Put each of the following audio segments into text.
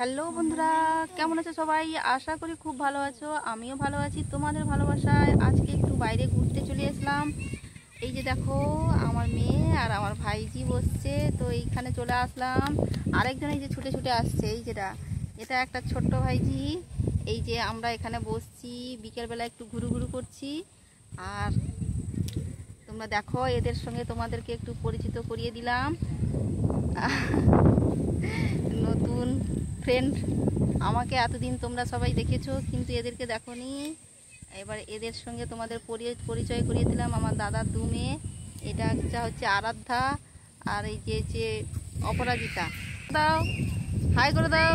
Hello বন্ধুরা, কেমন আছো সবাই? আশা করি খুব ভালো আছো। আমিও ভালো আছি তোমাদের ভালোবাসায়। আজকে একটু বাইরে ঘুরতে চলে আসলাম। এই যে দেখো, আমার মেয়ে আর আমার ভাইজি বসছে, তো এইখানে চলে আসলাম। আরেকজন এই যে ছুটে ছুটে আসছে, এই যেটা এটা একটা ছোট্ট ভাইজি। এই যে আমরা এখানে বসছি, বিকেলবেলা একটু ঘুরু ঘুরু করছি। আর তোমরা দেখো, এদের সঙ্গে তোমাদেরকে একটু পরিচিত করিয়ে দিলাম। নতুন ফ্রেন্ড আমাকে এতদিন তোমরা সবাই দেখেছো, কিন্তু এদেরকে দেখোনি। এবার এদের সঙ্গে তোমাদের পরিচয় করিয়ে দিলাম। আমার দাদার দু মেয়ে, এটা হচ্ছে আরাধ্যা, আর এই যে অপরাজিতা। দাও, হাই করে দাও।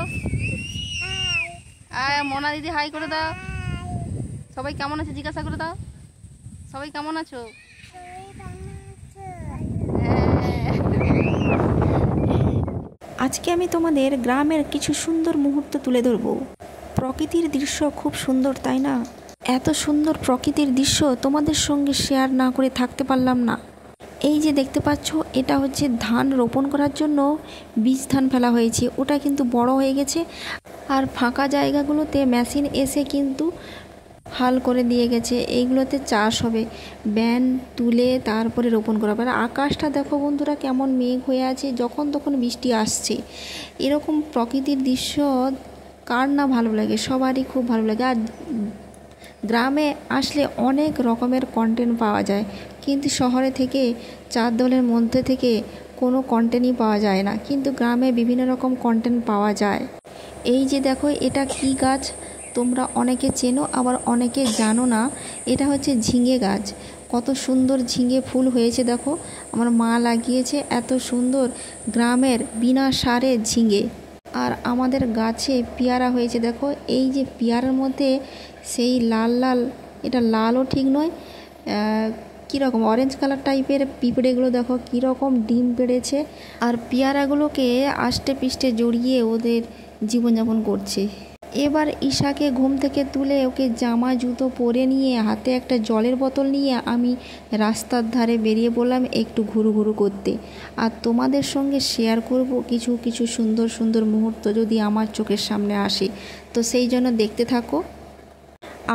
মোনা দিদি হাই করে দাও। সবাই কেমন আছে জিজ্ঞাসা করে দাও। সবাই কেমন আছো? আজকে আমি তোমাদের গ্রামের কিছু সুন্দর মুহূর্ত তুলে ধরব। প্রকৃতির দৃশ্য খুব সুন্দর, তাই না? এত সুন্দর প্রকৃতির দৃশ্য তোমাদের সঙ্গে শেয়ার না করে থাকতে পারলাম না। এই যে দেখতে পাচ্ছ, এটা হচ্ছে ধান রোপণ করার জন্য বীজ ধান ফেলা হয়েছে। ওটা কিন্তু বড় হয়ে গেছে, আর ফাঁকা জায়গাগুলোতে মেশিন এসে কিন্তু হাল করে দিয়ে গেছে। এইগুলোতে চাষ হবে, ব্যান তুলে তারপরে রোপণ করা হবে। আর আকাশটা দেখো বন্ধুরা, কেমন মেঘ হয়ে আছে, যখন তখন বৃষ্টি আসছে। এরকম প্রকৃতির দৃশ্য কার না ভালো লাগে? সবারই খুব ভালো লাগে। আর গ্রামে আসলে অনেক রকমের কন্টেন্ট পাওয়া যায়, কিন্তু শহরে থেকে চার দেওয়ালের মধ্যে থেকে কোনো কন্টেন্টই পাওয়া যায় না, কিন্তু গ্রামে বিভিন্ন রকম কন্টেন্ট পাওয়া যায়। এই যে দেখো, এটা কি গাছ তোমরা অনেকে চেনো, আবার অনেকে জানো না। এটা হচ্ছে ঝিঙে গাছ। কত সুন্দর ঝিঙে ফুল হয়েছে দেখো, আমার মা লাগিয়েছে। এত সুন্দর গ্রামের বিনা সারে ঝিঙে। আর আমাদের গাছে পেয়ারা হয়েছে দেখো। এই যে পেয়ারার মধ্যে সেই লাল লাল, এটা লালও ঠিক নয়, কীরকম অরেঞ্জ কালার টাইপের পিঁপড়েগুলো দেখো কীরকম ডিম পেড়েছে। আর পেয়ারাগুলোকে আষ্টে পিষ্টে জড়িয়ে ওদের জীবনযাপন করছে। এবার ঈশাকে ঘুম থেকে তুলে ওকে জামা জুতো পরে নিয়ে, হাতে একটা জলের বোতল নিয়ে আমি রাস্তার ধারে বেরিয়ে পড়লাম একটু ঘুরু ঘুরু করতে। আর তোমাদের সঙ্গে শেয়ার করব কিছু কিছু সুন্দর সুন্দর মুহূর্ত, যদি আমার চোখের সামনে আসে, তো সেই জন্য দেখতে থাকো।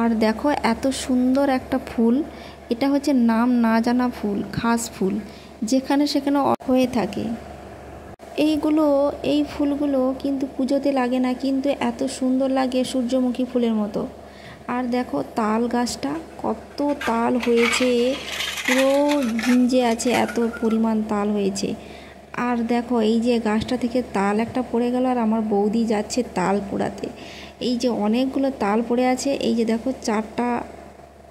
আর দেখো, এত সুন্দর একটা ফুল, এটা হচ্ছে নাম না জানা ফুল, ঘাস ফুল, যেখানে সেখানে হয়ে থাকে। এই ফুলগুলো কিন্তু পুজোতে লাগে না, কিন্তু এত সুন্দর লাগে সূর্যমুখী ফুলের মতো। আর দেখো তাল গাছটা, কত তাল হয়েছে, পুরো ভিঞ্জে আছে, এত পরিমাণ তাল হয়েছে। আর দেখো, এই যে গাছটা থেকে তাল একটা পড়ে গেল, আর আমার বৌদি যাচ্ছে তাল পোড়াতে। এই যে অনেকগুলো তাল পড়ে আছে, এই যে দেখো 4টা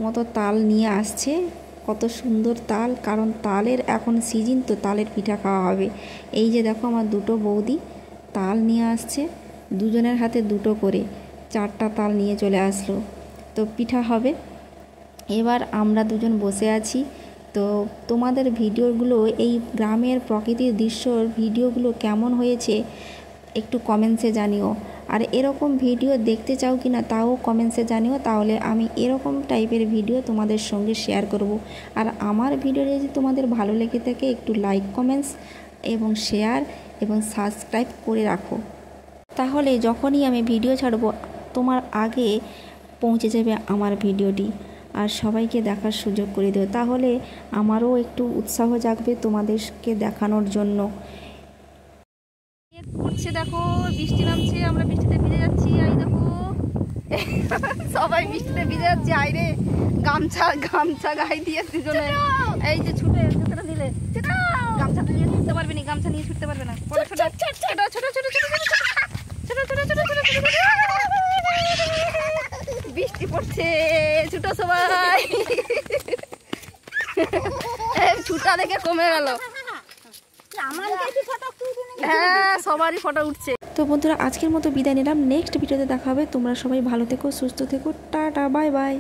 মতো তাল নিয়ে আসছে। কত সুন্দর তাল, কারণ তালের এখন সিজন, তো তালের পিঠা খাওয়া হবে। এই যে দেখো, আমার দুটো বৌদি তাল নিয়ে আসছে, দুজনের হাতে দুটো করে 4টা তাল নিয়ে চলে আসলো, তো পিঠা হবে। এবার আমরা দুজন বসে আছি। তো তোমাদের ভিডিওগুলো, এই গ্রামের প্রকৃতির দৃশ্যর ভিডিওগুলো কেমন হয়েছে একটু কমেন্টসে জানিও। আর এরকম ভিডিও দেখতে চাও কি না তাও কমেন্টসে জানিও, তাহলে আমি এরকম টাইপের ভিডিও তোমাদের সঙ্গে শেয়ার করব। আর আমার ভিডিও যদি তোমাদের ভালো লেগে থাকে, একটু লাইক, কমেন্টস এবং শেয়ার এবং সাবস্ক্রাইব করে রাখো, তাহলে যখনই আমি ভিডিও ছাড়বো তোমার আগে পৌঁছে যাবে আমার ভিডিওটি, আর সবাইকে দেখার সুযোগ করে দেবে। তাহলে আমারও একটু উৎসাহ জাগবে তোমাদেরকে দেখানোর জন্য। উঠছে দেখো, বৃষ্টি নামছে, আমরা বৃষ্টিতে ভিজে যাচ্ছি। এই দেখো, সবাই বৃষ্টিতে ভিজে যাচ্ছে। আইরে গামছা গামছা গায়ে দিয়ে দুজনে, এই যে ছুটে জুতোটা দিলে, গামছা নিয়ে ছুটতে পারবে না, গামছা নিয়ে ছুটতে পারবে না। বৃষ্টি পড়ছে, ছুটো সবাই। ছুটা দেখে কমে গেল। হ্যাঁ, সবারই ফটো উঠছে। তো বন্ধুরা, আজকের মতো বিদায় নিলাম। নেক্সট ভিডিওতে দেখা হবে। তোমরা সবাই ভালো থেকো, সুস্থ থেকো, টাটা, বাই বাই।